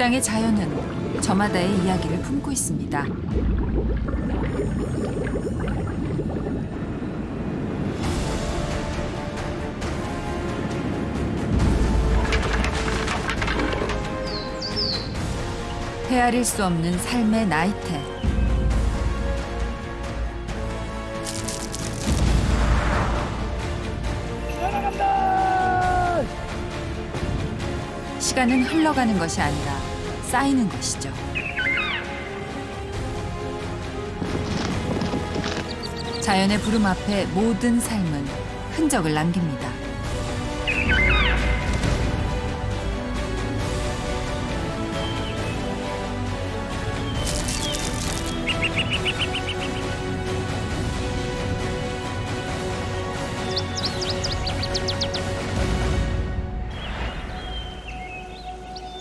땅의 자연은 저마다의 이야기를 품고 있습니다. 헤아릴 수 없는 삶의 나이테. 시간은 흘러가는 것이 아니라 쌓이는 것이죠. 자연의 부름 앞에 모든 삶은 흔적을 남깁니다.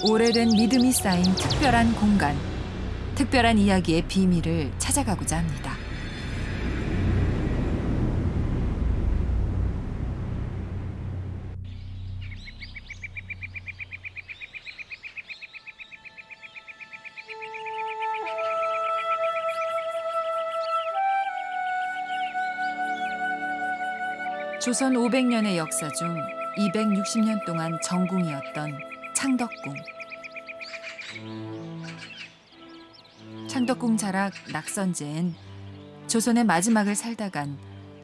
오래된 믿음이 쌓인 특별한 공간, 특별한 이야기의 비밀을 찾아가고자 합니다. 조선 500년의 역사 중 260년 동안 정궁이었던 창덕궁. 창덕궁 자락 낙선제엔 조선의 마지막을 살다 간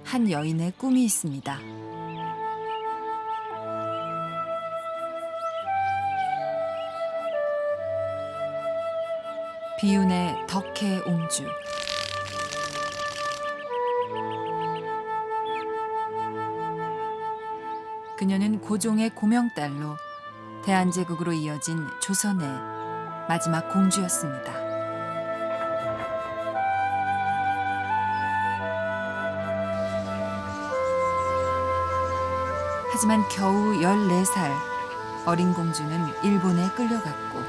한 여인의 꿈이 있습니다. 비운의 덕혜옹주. 그녀는 고종의 고명딸로 대한제국으로 이어진 조선의 마지막 공주였습니다. 하지만 겨우 14살 어린 공주는 일본에 끌려갔고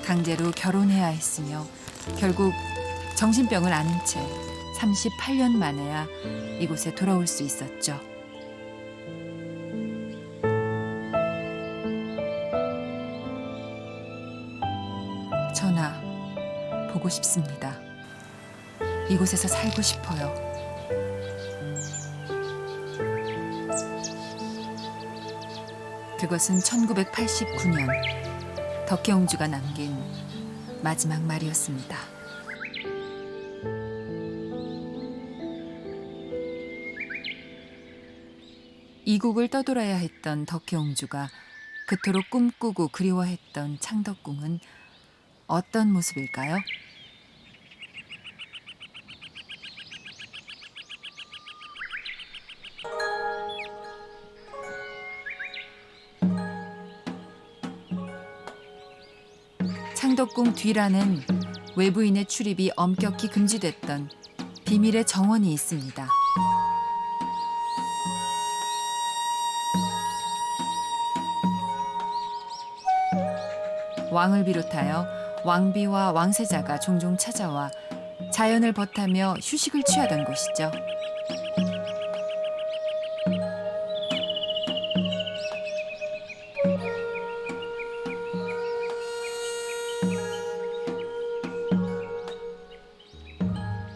강제로 결혼해야 했으며 결국 정신병을 앓은 채 38년 만에야 이곳에 돌아올 수 있었죠. 전하, 보고 싶습니다. 이곳에서 살고 싶어요. 그것은 1989년 덕혜옹주가 남긴 마지막 말이었습니다. 이국을 떠돌아야 했던 덕혜옹주가 그토록 꿈꾸고 그리워했던 창덕궁은 어떤 모습일까요? 창덕궁 뒤란엔 외부인의 출입이 엄격히 금지됐던 비밀의 정원이 있습니다. 왕을 비롯하여 왕비와 왕세자가 종종 찾아와 자연을 벗하며 휴식을 취하던 곳이죠.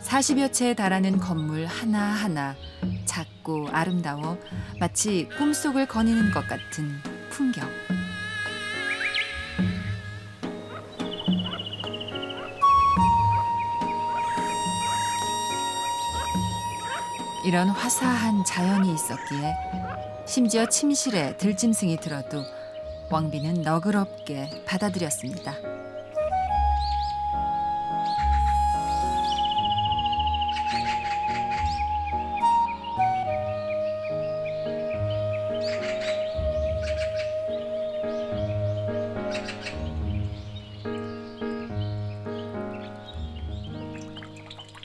(40여 채에 달하는 건물 하나하나 작고 아름다워 마치 꿈속을 거니는 것 같은 풍경. 이런 화사한 자연이 있었기에 심지어 침실에 들짐승이 들어도 왕비는 너그럽게 받아들였습니다.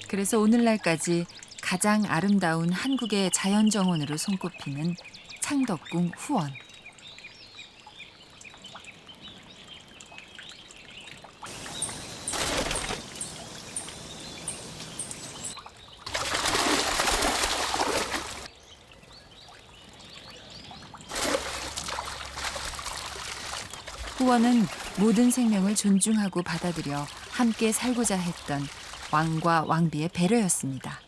그래서 오늘날까지 가장 아름다운 한국의 자연정원으로 손꼽히는 창덕궁 후원. 후원은 모든 생명을 존중하고 받아들여 함께 살고자 했던 왕과 왕비의 배려였습니다.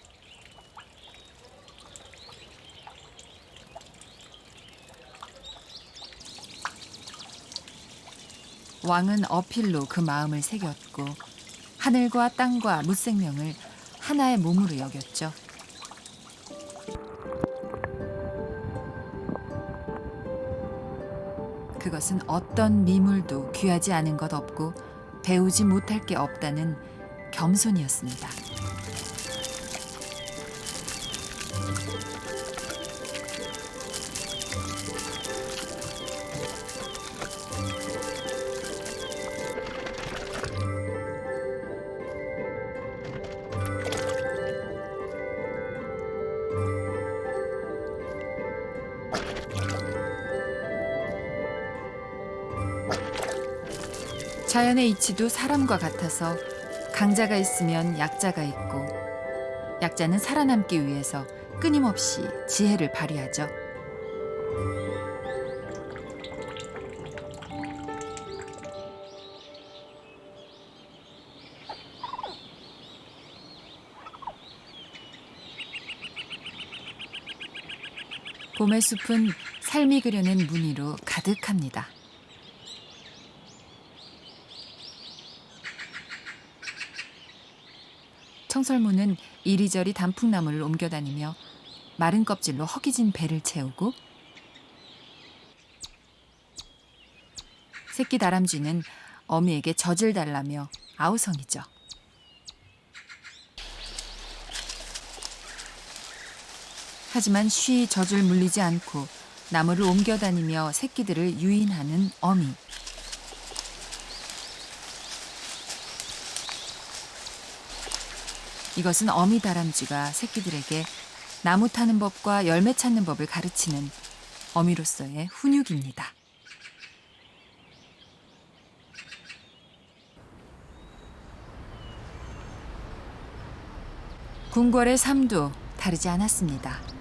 왕은 어필로 그 마음을 새겼고 하늘과 땅과 무생명을 하나의 몸으로 여겼죠. 그것은 어떤 미물도 귀하지 않은 것 없고 배우지 못할 게 없다는 겸손이었습니다. 자연의 이치도 사람과 같아서 강자가 있으면 약자가 있고 약자는 살아남기 위해서 끊임없이 지혜를 발휘하죠. 봄의 숲은 삶이 그려낸 무늬로 가득합니다. 청설모는 이리저리 단풍나무를 옮겨다니며 마른 껍질로 허기진 배를 채우고 새끼 다람쥐는 어미에게 젖을 달라며 아우성이죠. 하지만 쉬 젖을 물리지 않고 나무를 옮겨다니며 새끼들을 유인하는 어미. 이것은 어미 다람쥐가 새끼들에게 나무 타는 법과 열매 찾는 법을 가르치는 어미로서의 훈육입니다. 궁궐의 삶도 다르지 않았습니다.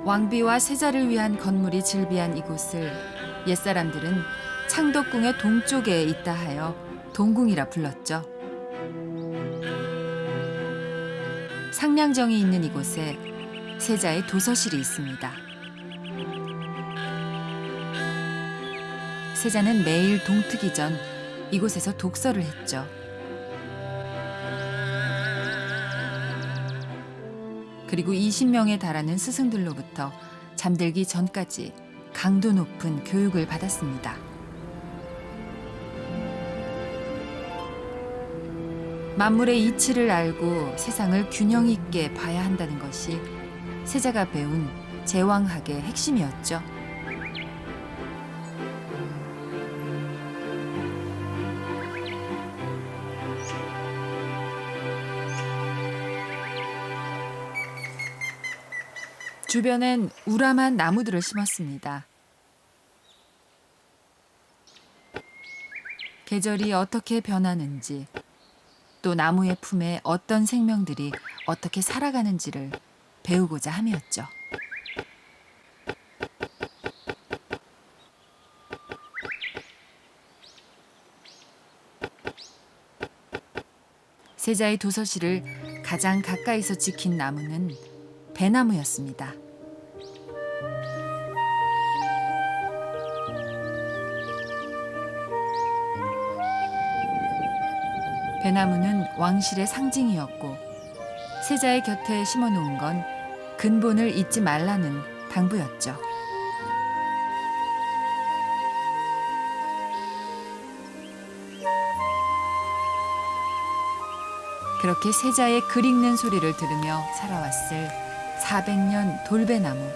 왕비와 세자를 위한 건물이 즐비한 이곳을 옛사람들은 창덕궁의 동쪽에 있다 하여 동궁이라 불렀죠. 상량정이 있는 이곳에 세자의 도서실이 있습니다. 세자는 매일 동트기 전 이곳에서 독서를 했죠. 그리고 20명에 달하는 스승들로부터 잠들기 전까지 강도 높은 교육을 받았습니다. 만물의 이치를 알고 세상을 균형 있게 봐야 한다는 것이 세자가 배운 제왕학의 핵심이었죠. 주변엔 우람한 나무들을 심었습니다. 계절이 어떻게 변하는지, 또 나무의 품에 어떤 생명들이 어떻게 살아가는지를 배우고자 함이었죠. 세자의 도서실을 가장 가까이서 지킨 나무는 배나무였습니다. 배나무는 왕실의 상징이었고 세자의 곁에 심어놓은 건 근본을 잊지 말라는 당부였죠. 그렇게 세자의 글 읽는 소리를 들으며 살아왔을 400년 돌배나무.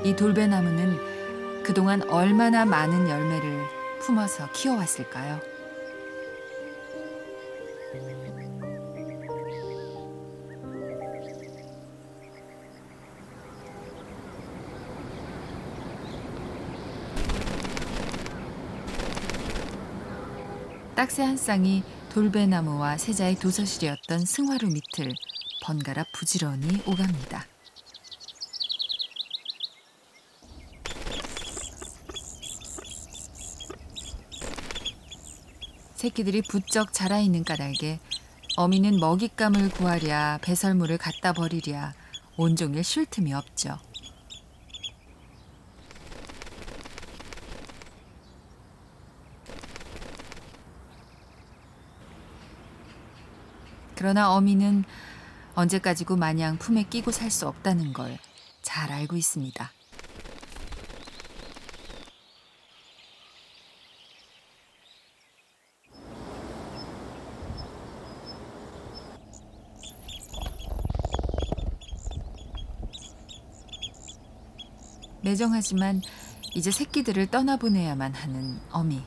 이 돌배나무는 그동안 얼마나 많은 열매를 품어서 키워왔을까요? 딱새 한 쌍이 돌배나무와 세자의 도서실이었던 승화루 밑을 번갈아 부지런히 오갑니다. 새끼들이 부쩍 자라있는 까닭에 어미는 먹잇감을 구하랴 배설물을 갖다 버리랴 온종일 쉴 틈이 없죠. 그러나 어미는 언제까지고 마냥 품에 끼고 살 수 없다는 걸 잘 알고 있습니다. 매정하지만 이제 새끼들을 떠나보내야만 하는 어미.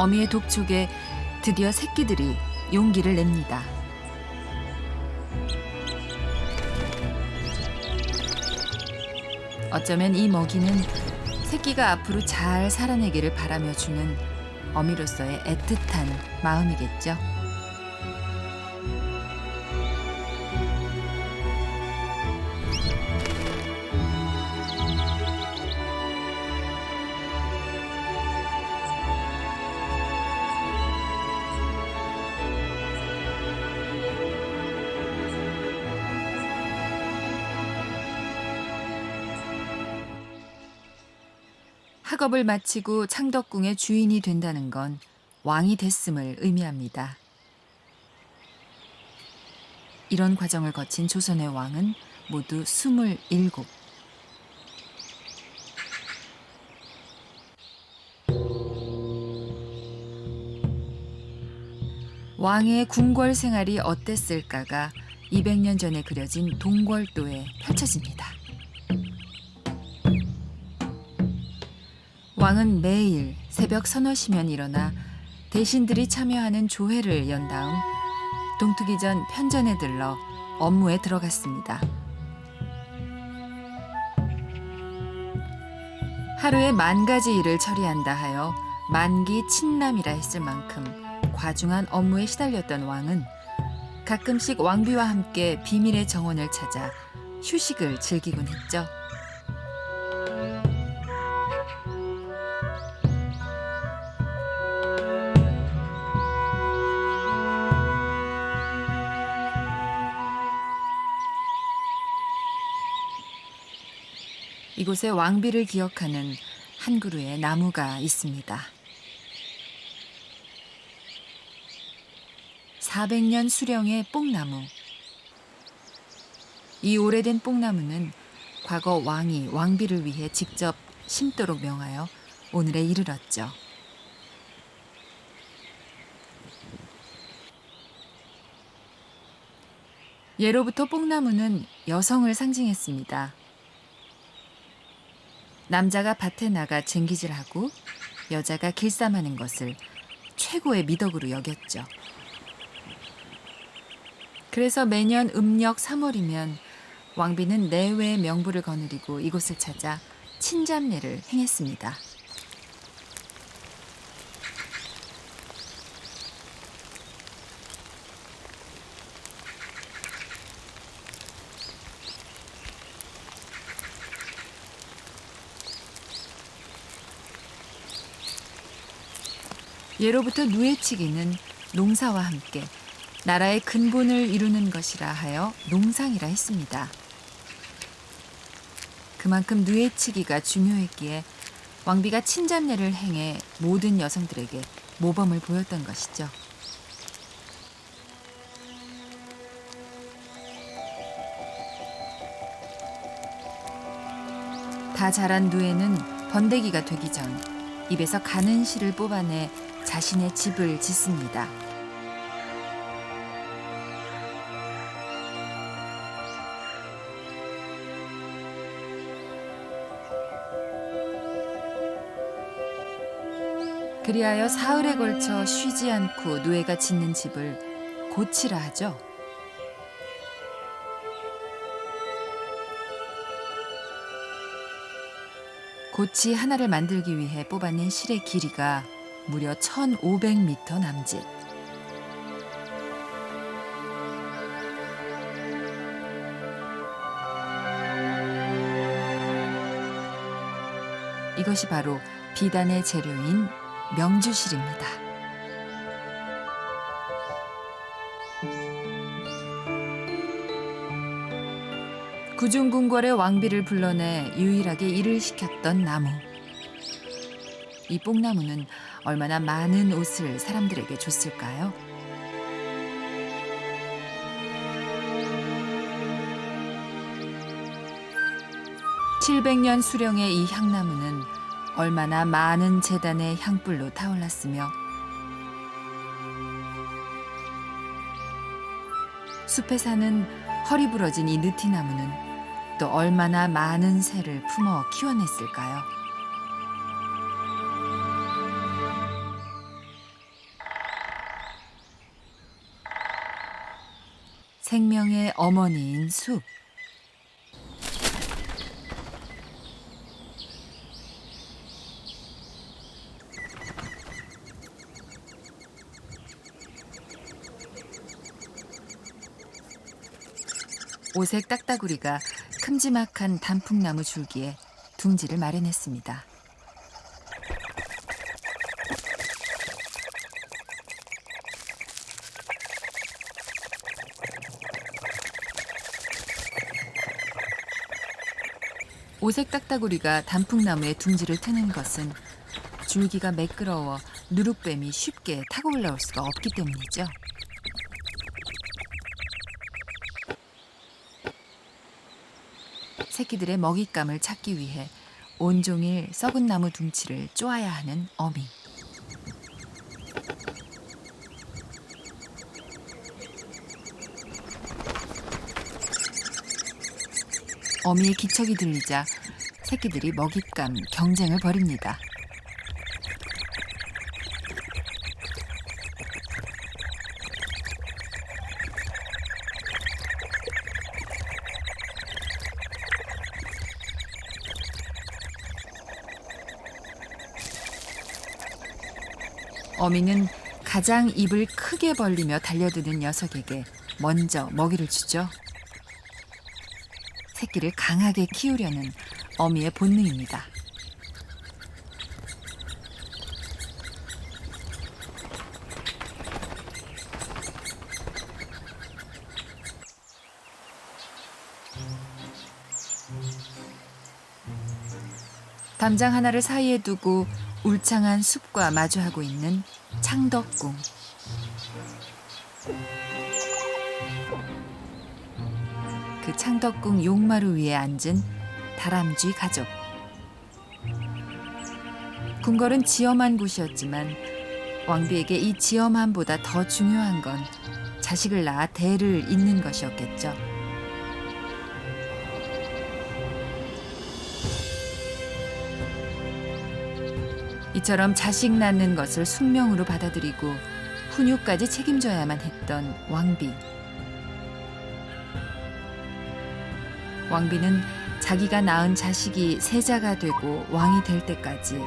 어미의 독촉에 드디어 새끼들이 용기를 냅니다. 어쩌면 이 먹이는 새끼가 앞으로 잘 살아내기를 바라며 주는 어미로서의 애틋한 마음이겠죠. 학업을 마치고 창덕궁의 주인이 된다는 건 왕이 됐음을 의미합니다. 이런 과정을 거친 조선의 왕은 모두 27. 왕의 궁궐 생활이 어땠을까가 200년 전에 그려진 동궐도에 펼쳐집니다. 왕은 매일 새벽 서너 시면 일어나 대신들이 참여하는 조회를 연 다음 동트기 전 편전에 들러 업무에 들어갔습니다. 하루에 10,000가지 일을 처리한다 하여 만기 친남이라 했을 만큼 과중한 업무에 시달렸던 왕은 가끔씩 왕비와 함께 비밀의 정원을 찾아 휴식을 즐기곤 했죠. 이곳에 왕비를 기억하는 한 그루의 나무가 있습니다. 400년 수령의 뽕나무. 이 오래된 뽕나무는 과거 왕이 왕비를 위해 직접 심도록 명하여 오늘에 이르렀죠. 예로부터 뽕나무는 여성을 상징했습니다. 남자가 밭에 나가 쟁기질하고 여자가 길쌈하는 것을 최고의 미덕으로 여겼죠. 그래서 매년 음력 3월이면 왕비는 내외의 명부를 거느리고 이곳을 찾아 친잡례를 행했습니다. 예로부터 누에치기는 농사와 함께 나라의 근본을 이루는 것이라 하여 농상이라 했습니다. 그만큼 누에치기가 중요했기에 왕비가 친잡례를 행해 모든 여성들에게 모범을 보였던 것이죠. 다 자란 누에는 번데기가 되기 전 입에서 가는 실을 뽑아내 자신의 집을 짓습니다. 그리하여 사흘에 걸쳐 쉬지 않고 누에가 짓는 집을 고치라 하죠. 고치 하나를 만들기 위해 뽑아낸 실의 길이가 무려 1,500m 남짓. 이것이 바로 비단의 재료인 명주실입니다. 구중궁궐의 왕비를 불러내 유일하게 일을 시켰던 나무. 이 뽕나무는 얼마나 많은 옷을 사람들에게 줬을까요? (700년) 수령의 이 향나무는 얼마나 많은 제단의 향불로 타올랐으며 숲에 사는 허리 부러진 이 느티나무는 또 얼마나 많은 새를 품어 키워냈을까요? 생명의 어머니인 숲. 오색 딱따구리가 큼지막한 단풍나무 줄기에 둥지를 마련했습니다. 오색 딱따구리가 단풍나무에 둥지를 트는 것은 줄기가 매끄러워 누룩뱀이 쉽게 타고 올라올 수가 없기 때문이죠. 새끼들의 먹잇감을 찾기 위해 온종일 썩은 나무 둥치를 쪼아야 하는 어미. 어미의 기척이 들리자 새끼들이 먹잇감 경쟁을 벌입니다. 어미는 가장 입을 크게 벌리며 달려드는 녀석에게 먼저 먹이를 주죠. 새끼를 강하게 키우려는 어미의 본능입니다. 담장 하나를 사이에 두고 울창한 숲과 마주하고 있는 창덕궁. 그 창덕궁 용마루 위에 앉은 다람쥐 가족. 궁궐은 지엄한 곳이었지만 왕비에게 이 지엄함보다 더 중요한 건 자식을 낳아 대를 잇는 것이었겠죠. 이처럼 자식 낳는 것을 숙명으로 받아들이고 훈육까지 책임져야만 했던 왕비. 왕비는 자기가 낳은 자식이 세자가 되고 왕이 될 때까지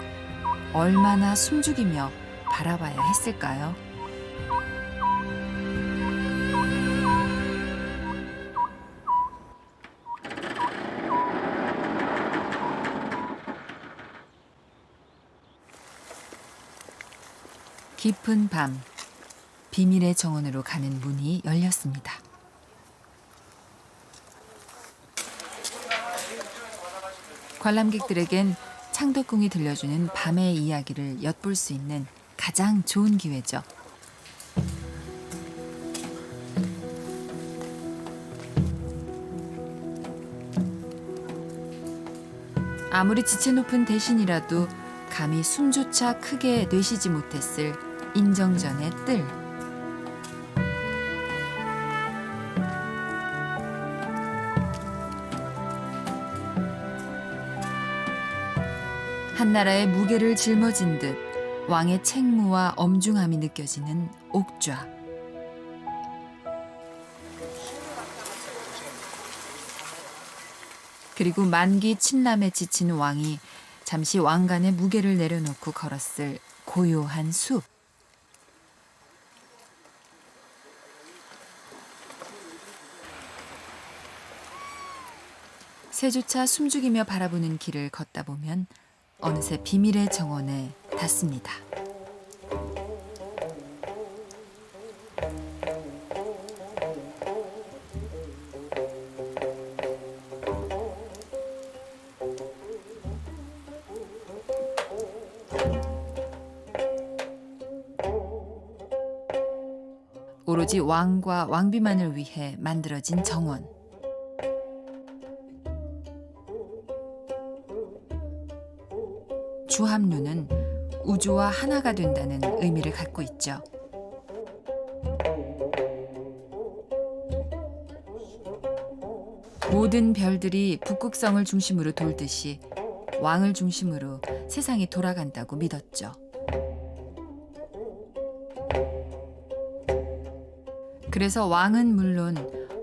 얼마나 숨죽이며 바라봐야 했을까요? 깊은 밤, 비밀의 정원으로 가는 문이 열렸습니다. 관람객들에겐 창덕궁이 들려주는 밤의 이야기를 엿볼 수 있는 가장 좋은 기회죠. 아무리 지체 높은 대신이라도 감히 숨조차 크게 내쉬지 못했을 인정전의 뜰. 한나라의 무게를 짊어진 듯 왕의 책무와 엄중함이 느껴지는 옥좌. 그리고 만기 친남에 지친 왕이 잠시 왕관의 무게를 내려놓고 걸었을 고요한 숲. 새조차 숨죽이며 바라보는 길을 걷다 보면 어느새 비밀의 정원에 닿습니다. 오로지 왕과 왕비만을 위해 만들어진 정원. 주합루는 우주와 하나가 된다는 의미를 갖고 있죠. 모든 별들이 북극성을 중심으로 돌듯이 왕을 중심으로 세상이 돌아간다고 믿었죠. 그래서 왕은 물론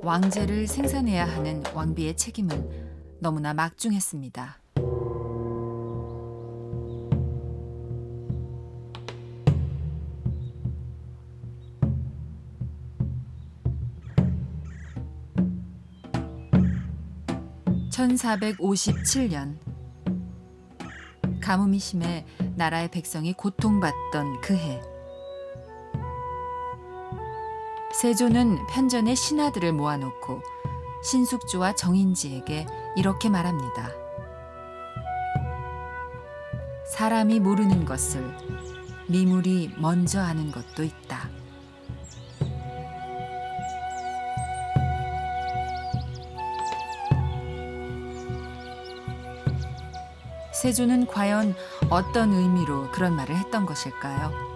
왕제를 생산해야 하는 왕비의 책임은 너무나 막중했습니다. (1457년) 가뭄이 심해 나라의 백성이 고통받던 그해, 세조는 편전의 신하들을 모아놓고 신숙주와 정인지에게 이렇게 말합니다. 사람이 모르는 것을 미물이 먼저 아는 것도 있다. 세조는 과연 어떤 의미로 그런 말을 했던 것일까요?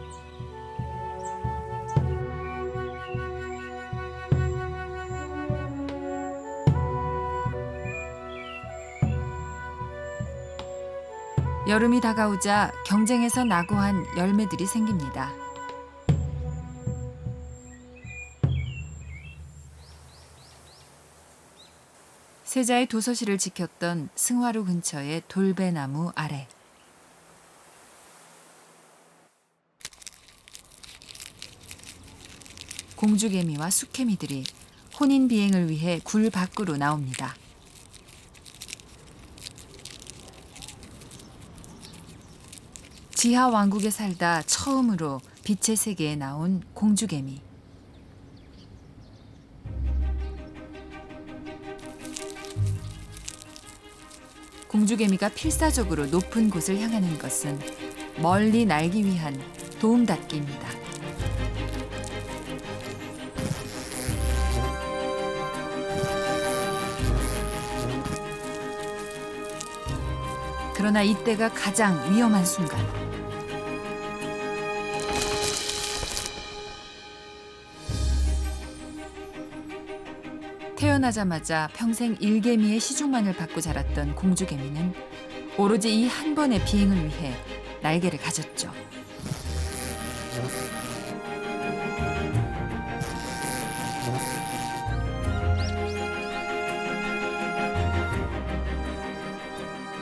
여름이 다가오자 경쟁에서 낙오한 열매들이 생깁니다. 세자의 도서실을 지켰던 승화루 근처의 돌배나무 아래, 공주개미와 수개미들이 혼인 비행을 위해 굴 밖으로 나옵니다. 지하 왕국에 살다 처음으로 빛의 세계에 나온 공주개미. 공주개미가 필사적으로 높은 곳을 향하는 것은 멀리 날기 위한 도움닫기입니다. 그러나 이때가 가장 위험한 순간. 태어나자마자 평생 일개미의 시중만을 받고 자랐던 공주개미는 오로지 이 한 번의 비행을 위해 날개를 가졌죠.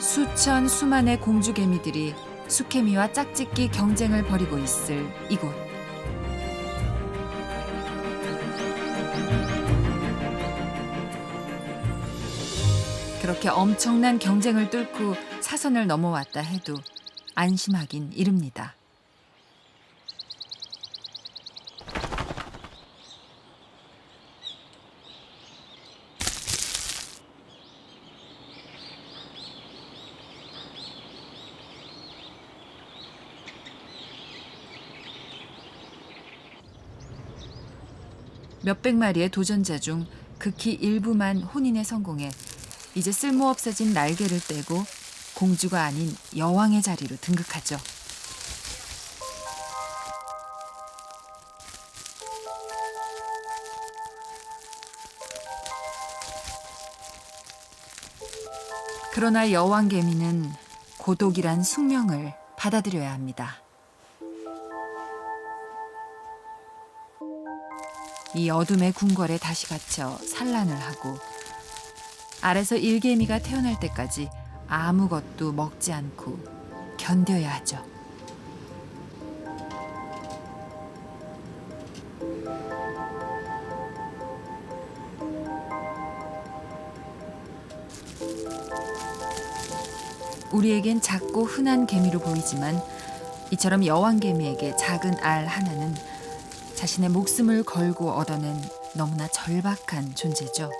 수천 수만의 공주개미들이 수개미와 짝짓기 경쟁을 벌이고 있을 이곳. 그렇게 엄청난 경쟁을 뚫고 사선을 넘어왔다 해도 안심하긴 이릅니다. 몇백 마리의 도전자 중 극히 일부만 혼인에 성공해 이제 쓸모없어진 날개를 떼고 공주가 아닌 여왕의 자리로 등극하죠. 그러나 여왕개미는 고독이란 숙명을 받아들여야 합니다. 이 어둠의 궁궐에 다시 갇혀 산란을 하고 아래서 일개미가 태어날 때까지 아무것도 먹지 않고 견뎌야 하죠. 우리에겐 작고 흔한 개미로 보이지만 이처럼 여왕개미에게 작은 알 하나는 자신의 목숨을 걸고 얻어낸 너무나 절박한 존재죠.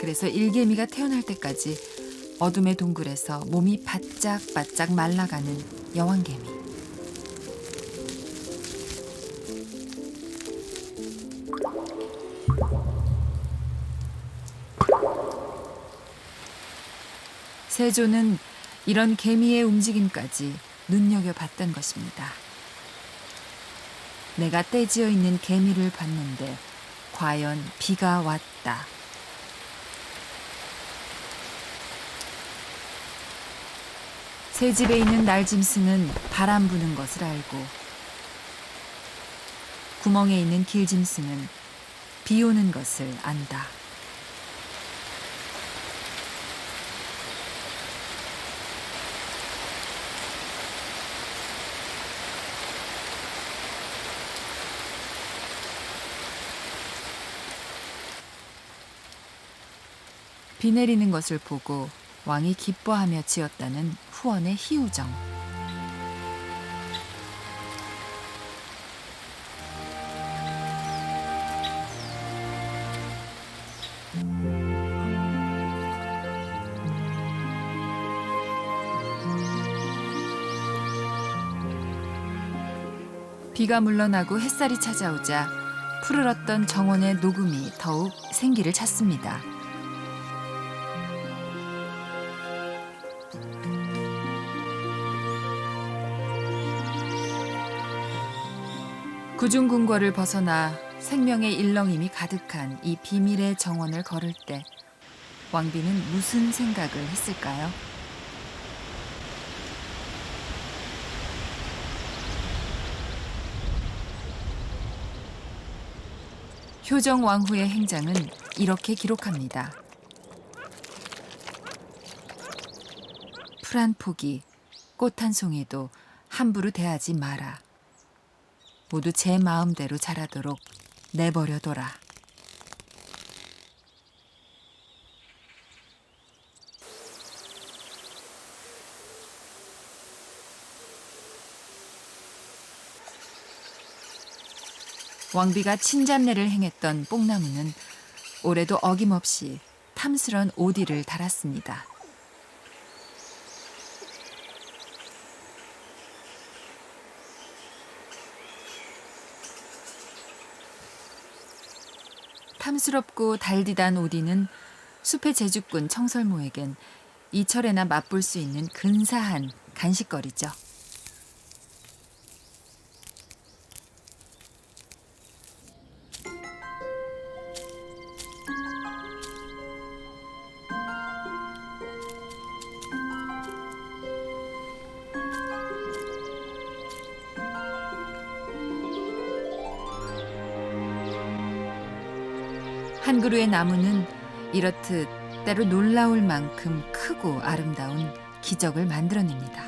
그래서 일개미가 태어날 때까지 어둠의 동굴에서 몸이 바짝바짝 말라가는 여왕개미. 세조는 이런 개미의 움직임까지 눈여겨봤던 것입니다. 내가 떼지어 있는 개미를 봤는데 과연 비가 왔다. 새 집에 있는 날짐승은 바람 부는 것을 알고 구멍에 있는 길짐승은 비 오는 것을 안다. 비 내리는 것을 보고 왕이 기뻐하며 지었다는 후원의 희우정. 비가 물러나고 햇살이 찾아오자 푸르렀던 정원의 녹음이 더욱 생기를 찾습니다. 구중궁궐을 벗어나 생명의 일렁임이 가득한 이 비밀의 정원을 걸을 때 왕비는 무슨 생각을 했을까요? 효정 왕후의 행장은 이렇게 기록합니다. 풀 한 포기, 꽃 한 송이도 함부로 대하지 마라. 모두 제 마음대로 자라도록 내버려둬라. 왕비가 친잡내를 행했던 뽕나무는 올해도 어김없이 탐스런 오디를 달았습니다. 탐스럽고 달디단 오디는 숲의 제주꾼 청설모에겐 이철에나 맛볼 수 있는 근사한 간식거리죠. 한 그루의 나무는 이렇듯 때로 놀라울 만큼 크고 아름다운 기적을 만들어냅니다.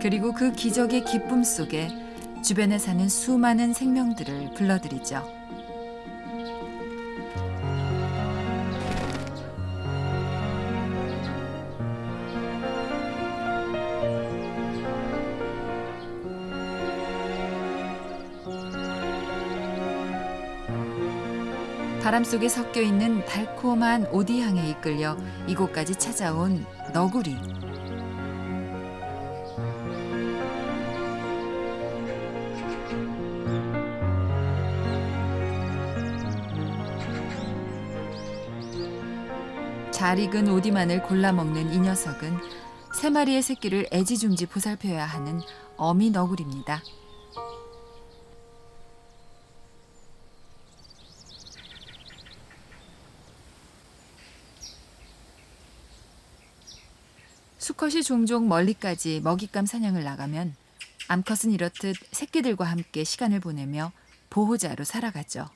그리고 그 기적의 기쁨 속에 주변에 사는 수많은 생명들을 불러들이죠. 바람 속에 섞여 있는 달콤한 오디향에 이끌려 이곳까지 찾아온 너구리. 잘 익은 오디만을 골라 먹는 이 녀석은 세 마리의 새끼를 애지중지 보살펴야 하는 어미 너구리입니다. 수컷이 종종 멀리까지 먹잇감 사냥을 나가면 암컷은 이렇듯 새끼들과 함께 시간을 보내며 보호자로 살아가죠.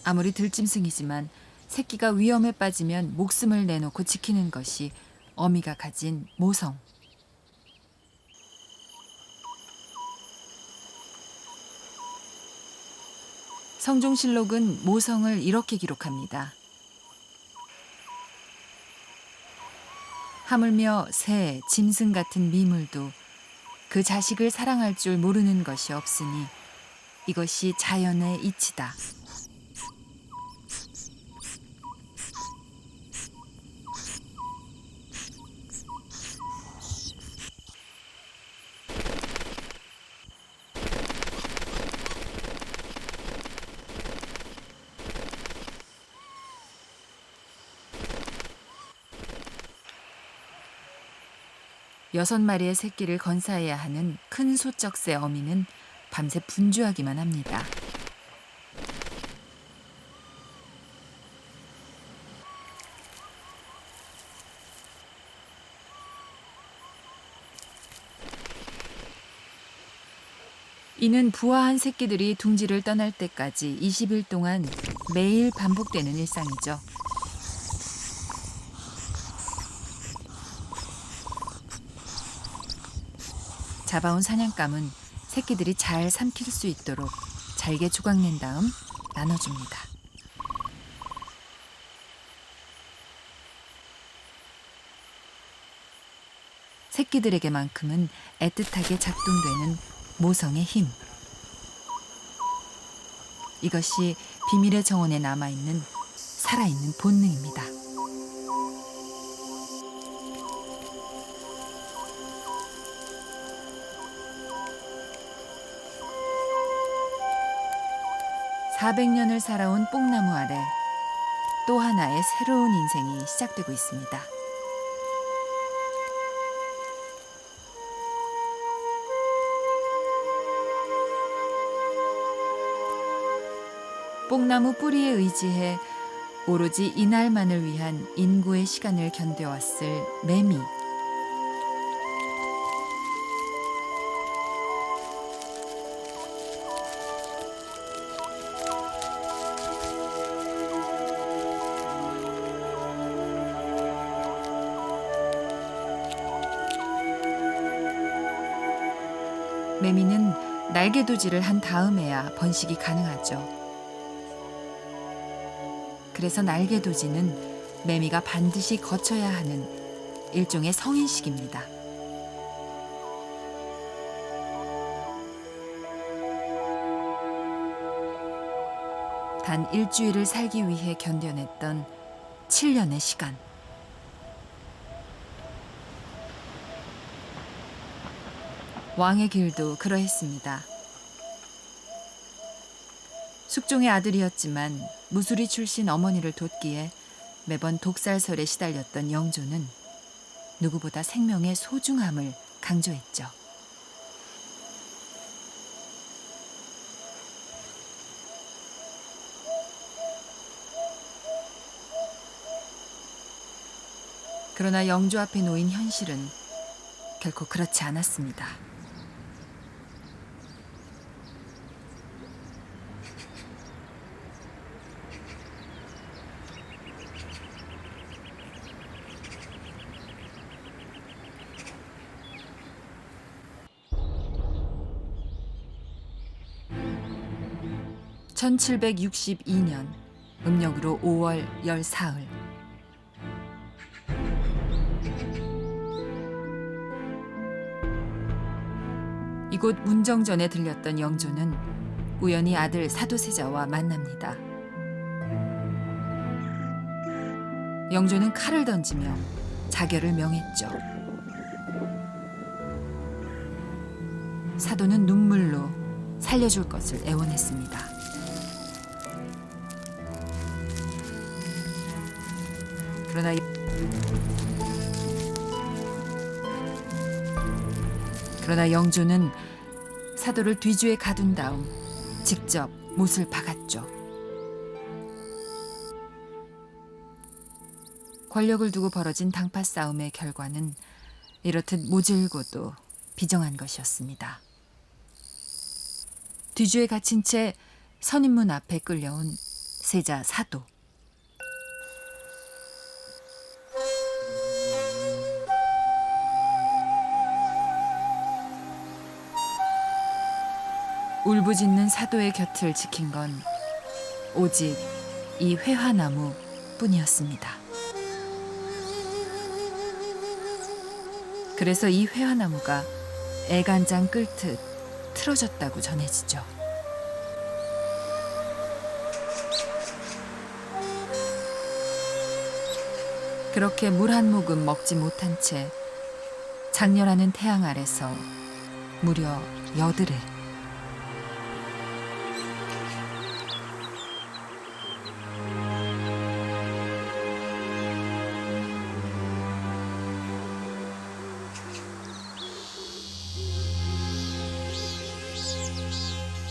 아무리 들짐승이지만 새끼가 위험에 빠지면 목숨을 내놓고 지키는 것이 어미가 가진 모성. 성종실록은 모성을 이렇게 기록합니다. 하물며 새, 짐승 같은 미물도 그 자식을 사랑할 줄 모르는 것이 없으니 이것이 자연의 이치다. 여섯 마리의 새끼를 건사해야 하는 큰 소쩍새 어미는 밤새 분주하기만 합니다. 이는 부화한 새끼들이 둥지를 떠날 때까지 20일 동안 매일 반복되는 일상이죠. 잡아온 사냥감은 새끼들이 잘 삼킬 수 있도록 잘게 조각낸 다음 나눠줍니다. 새끼들에게만큼은 애틋하게 작동되는 모성의 힘. 이것이 비밀의 정원에 남아있는 살아있는 본능입니다. (400년을) 살아온 뽕나무 아래 또 하나의 새로운 인생이 시작되고 있습니다. 뽕나무 뿌리에 의지해 오로지 이날만을 위한 인고의 시간을 견뎌왔을 매미. 매미는 날개도질을 한 다음에야 번식이 가능하죠. 그래서 날개도지는 매미가 반드시 거쳐야 하는 일종의 성인식입니다. 단 일주일을 살기 위해 견뎌냈던 7년의 시간. 왕의 길도 그러했습니다. 숙종의 아들이었지만 무술이 출신 어머니를 뒀기에 매번 독살설에 시달렸던 영조는 누구보다 생명의 소중함을 강조했죠. 그러나 영조 앞에 놓인 현실은 결코 그렇지 않았습니다. 1762년 음력으로 5월 14일. 이곳 문정전에 들렸던 영조는 우연히 아들 사도세자와 만납니다. 영조는 칼을 던지며 자결을 명했죠. 사도는 눈물로 살려줄 것을 애원했습니다. 그러나 영조는 사도를 뒤주에 가둔 다음 직접 못을 박았죠. 권력을 두고 벌어진 당파 싸움의 결과는 이렇듯 모질고도 비정한 것이었습니다. 뒤주에 갇힌 채 선인문 앞에 끌려온 세자 사도. 울부짖는 사도의 곁을 지킨 건 오직 이 회화나무 뿐이었습니다. 그래서 이 회화나무가 애간장 끓듯 틀어졌다고 전해지죠. 그렇게 물 한 모금 먹지 못한 채 장렬하는 태양 아래서 무려 여드레.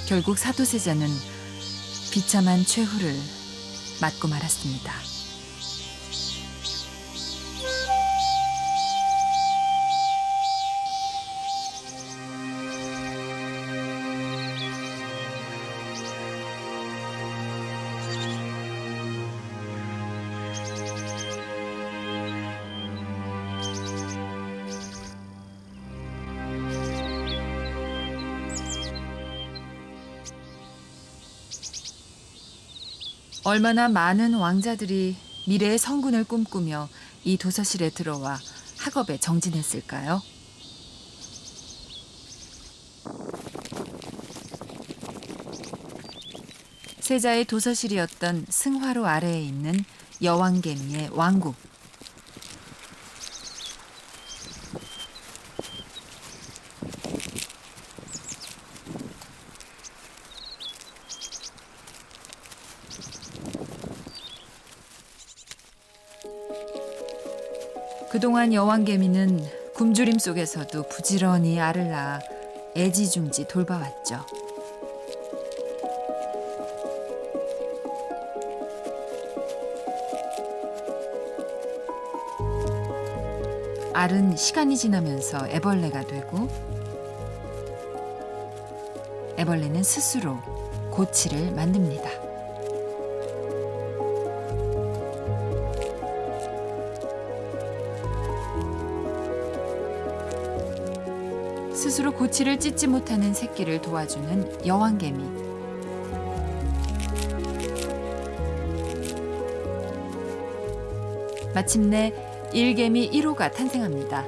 결국 사도세자는 비참한 최후를 맞고 말았습니다. 얼마나 많은 왕자들이 미래의 성군을 꿈꾸며 이 도서실에 들어와 학업에 정진했을까요? 세자의 도서실이었던 승화로 아래에 있는 여왕개미의 왕국. 그동안 여왕개미는 굶주림 속에서도 부지런히 알을 낳아 애지중지 돌봐왔죠. 알은 시간이 지나면서 애벌레가 되고 애벌레는 스스로 고치를 만듭니다. 스스로 고치를 찢지 못하는 새끼를 도와주는 여왕개미. 마침내 일개미 1호가 탄생합니다.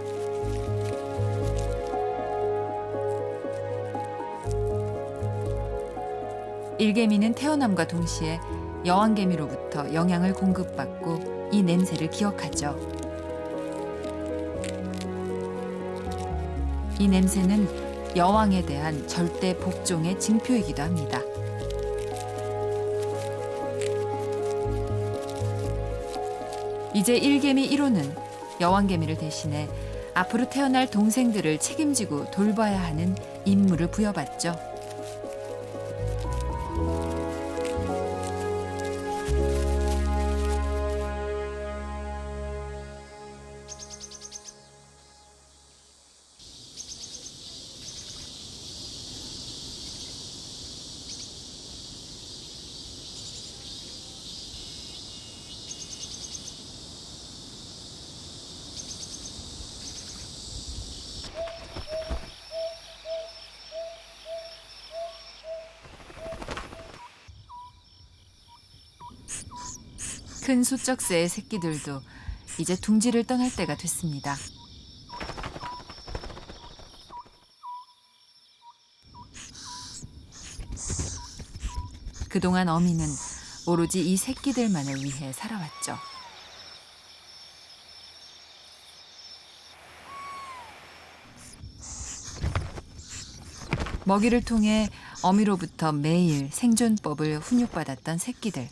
일개미는 태어남과 동시에 여왕개미로부터 영양을 공급받고 이 냄새를 기억하죠. 이 냄새는 여왕에 대한 절대 복종의 징표이기도 합니다. 이제 일개미 1호는 여왕개미를 대신해 앞으로 태어날 동생들을 책임지고 돌봐야 하는 임무를 부여받죠. 큰 소쩍새의 새끼들도 이제 둥지를 떠날 때가 됐습니다. 그동안 어미는 오로지 이 새끼들만을 위해 살아왔죠. 먹이를 통해 어미로부터 매일 생존법을 훈육받았던 새끼들.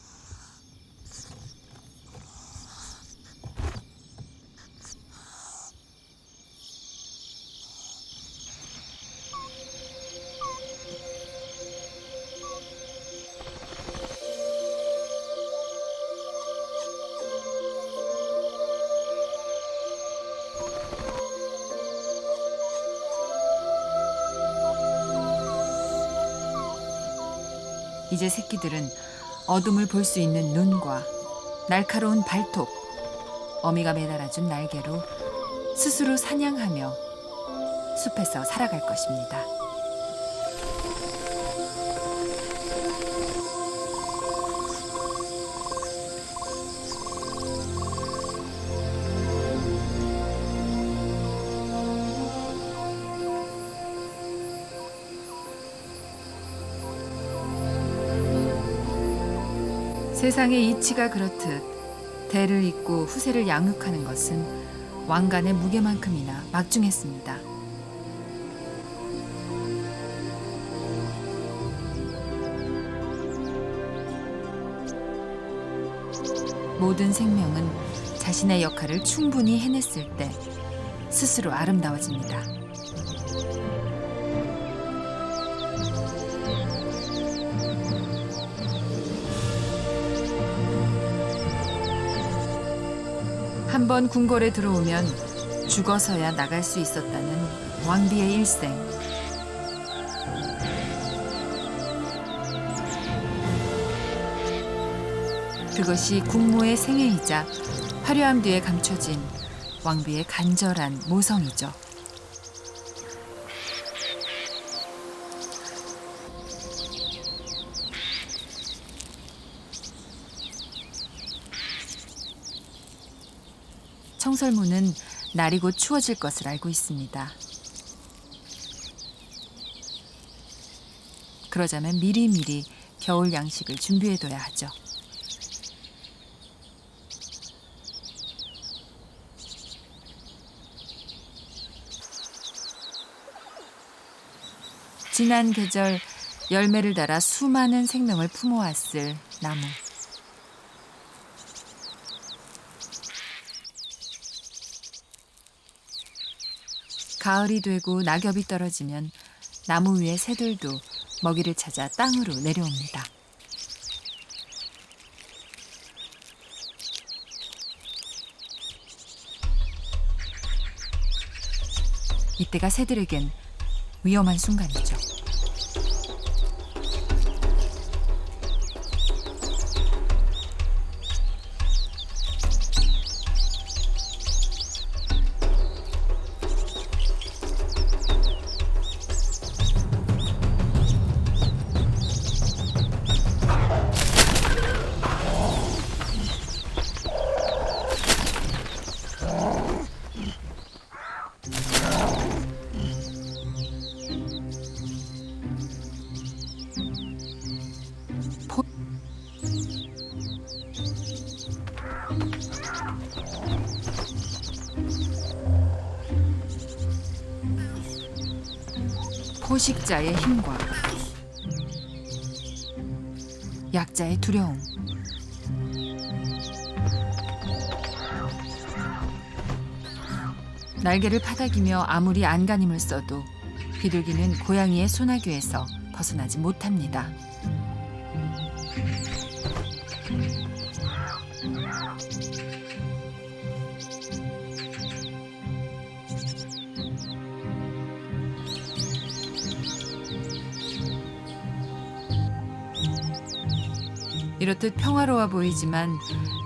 이제 새끼들은 어둠을 볼 수 있는 눈과 날카로운 발톱, 어미가 매달아준 날개로 스스로 사냥하며 숲에서 살아갈 것입니다. 세상의 이치가 그렇듯 대를 잇고 후세를 양육하는 것은 왕관의 무게만큼이나 막중했습니다. 모든 생명은 자신의 역할을 충분히 해냈을 때 스스로 아름다워집니다. 한번 궁궐에 들어오면 죽어서야 나갈 수 있었다는 왕비의 일생. 그것이 국모의 생애이자 화려함 뒤에 감춰진 왕비의 간절한 모성이죠. 청설모는 날이 곧 추워질 것을 알고 있습니다. 그러자면 미리미리 겨울 양식을 준비해둬야 하죠. 지난 계절 열매를 달아 수많은 생명을 품어왔을 나무. 가을이 되고 낙엽이 떨어지면 나무 위의 새들도 먹이를 찾아 땅으로 내려옵니다. 이때가 새들에겐 위험한 순간이죠. 포식자의 힘과 약자의 두려움. 날개를 파닥이며 아무리 안간힘을 써도 비둘기는 고양이의 소나귀에서 벗어나지 못합니다. 이렇듯 평화로워 보이지만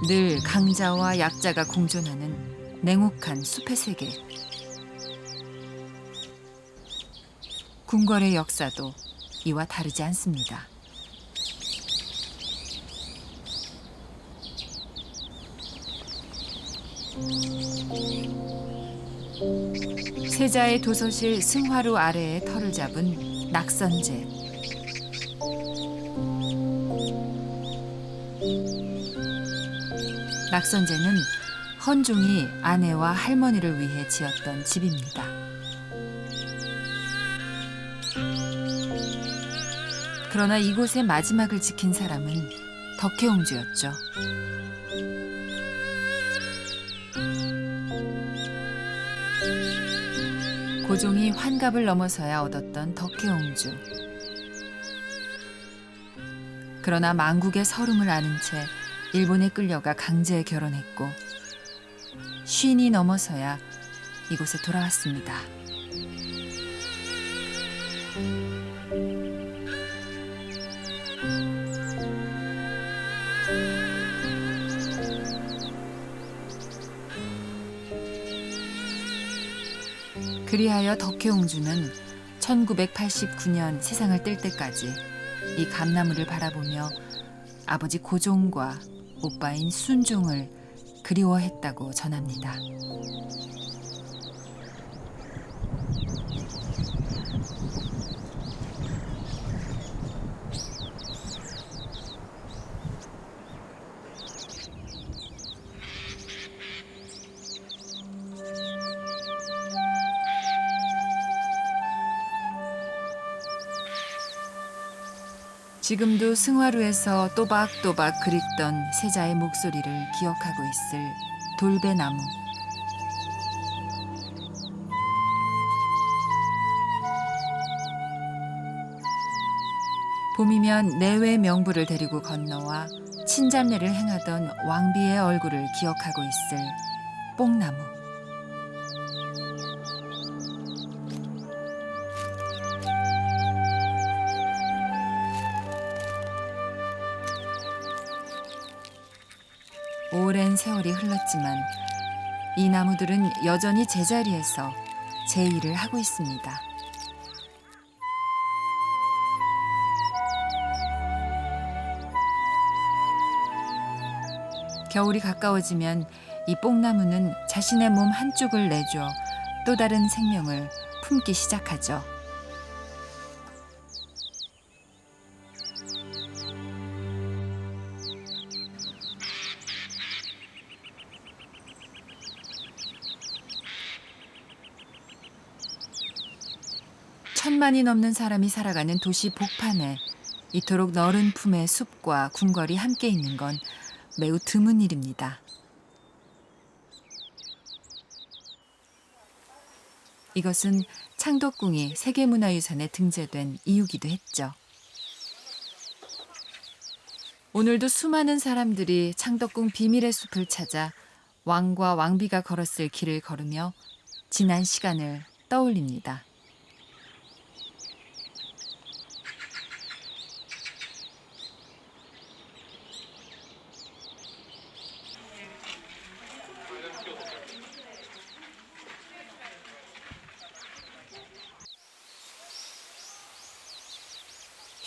늘 강자와 약자가 공존하는 냉혹한 숲의 세계. 궁궐의 역사도 이와 다르지 않습니다. 세자의 도서실 승화루 아래에 터를 잡은 낙선제. 낙선제는 헌종이 아내와 할머니를 위해 지었던 집입니다. 그러나 이곳의 마지막을 지킨 사람은 덕혜옹주였죠. 고종이 환갑을 넘어서야 얻었던 덕혜옹주. 그러나 망국의 서름을 아는 채 일본에 끌려가 강제 결혼했고 쉰이 넘어서야 이곳에 돌아왔습니다. 그리하여 덕혜옹주는 1989년 세상을 뜰 때까지 이 감나무를 바라보며 아버지 고종과 오빠인 순종을 그리워했다고 전합니다. 지금도 승화루에서 또박또박 그립던 세자의 목소리를 기억하고 있을 돌배나무. 봄이면 내외 명부를 데리고 건너와 친잡례를 행하던 왕비의 얼굴을 기억하고 있을 뽕나무. 오랜 세월이 흘렀지만 이 나무들은 여전히 제자리에서 제 일을 하고 있습니다. 겨울이 가까워지면 이 뽕나무는 자신의 몸 한쪽을 내줘 또 다른 생명을 품기 시작하죠. 천만이 넘는 사람이 살아가는 도시 복판에 이토록 너른 품의 숲과 궁궐이 함께 있는 건 매우 드문 일입니다. 이것은 창덕궁이 세계문화유산에 등재된 이유기도 했죠. 오늘도 수많은 사람들이 창덕궁 비밀의 숲을 찾아 왕과 왕비가 걸었을 길을 걸으며 지난 시간을 떠올립니다.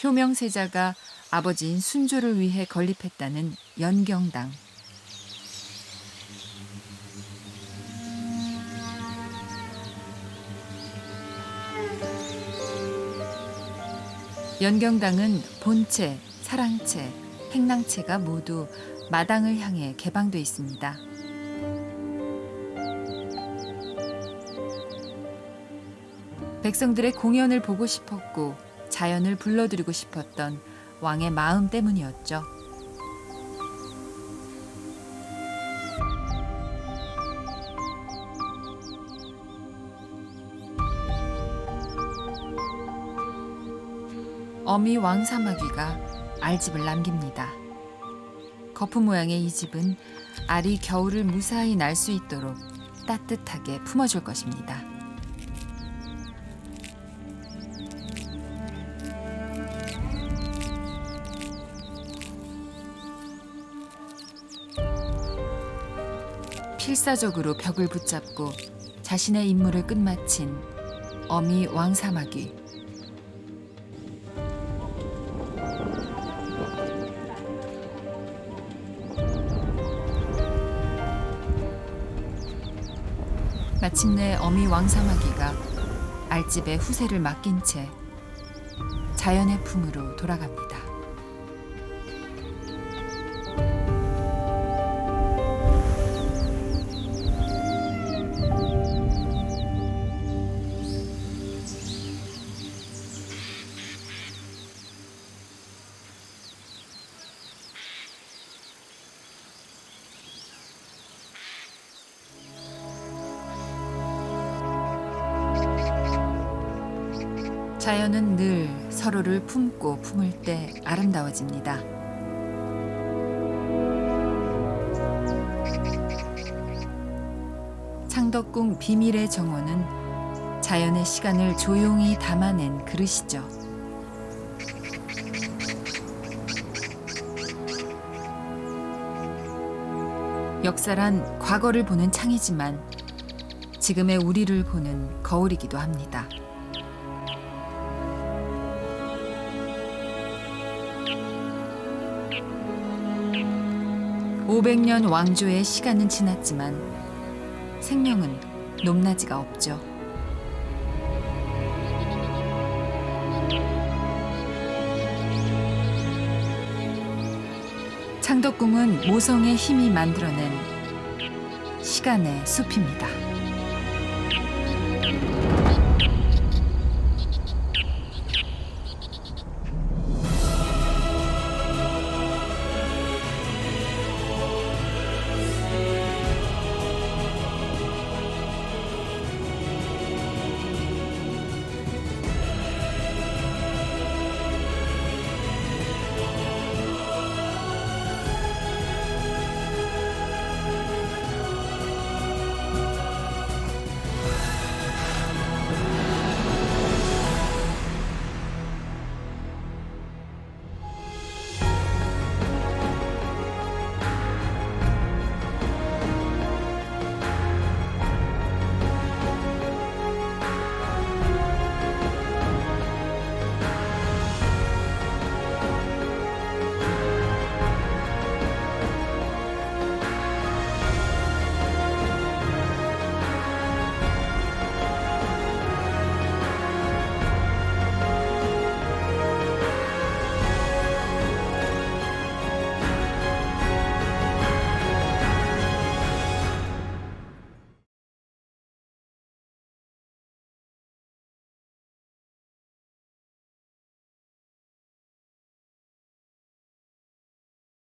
효명세자가 아버지인 순조를 위해 건립했다는 연경당. 연경당은 본체, 사랑체, 행랑체가 모두 마당을 향해 개방돼 있습니다. 백성들의 공연을 보고 싶었고 자연을 불러들이고 싶었던 왕의 마음 때문이었죠. 어미 왕사마귀가 알집을 남깁니다. 거품 모양의 이 집은 알이 겨울을 무사히 날 수 있도록 따뜻하게 품어줄 것입니다. 필사적으로 벽을 붙잡고 자신의 임무를 끝마친 어미 왕사마귀. 마침내 어미 왕사마귀가 알집의 후세를 맡긴 채 자연의 품으로 돌아갑니다. 자연은 늘 서로를 품고 품을 때 아름다워집니다. 창덕궁 비밀의 정원은 자연의 시간을 조용히 담아낸 그릇이죠. 역사란 과거를 보는 창이지만 지금의 우리를 보는 거울이기도 합니다. 500년 왕조의 시간은 지났지만 생명은 높낮이가 없죠. 창덕궁은 모성의 힘이 만들어낸 시간의 숲입니다.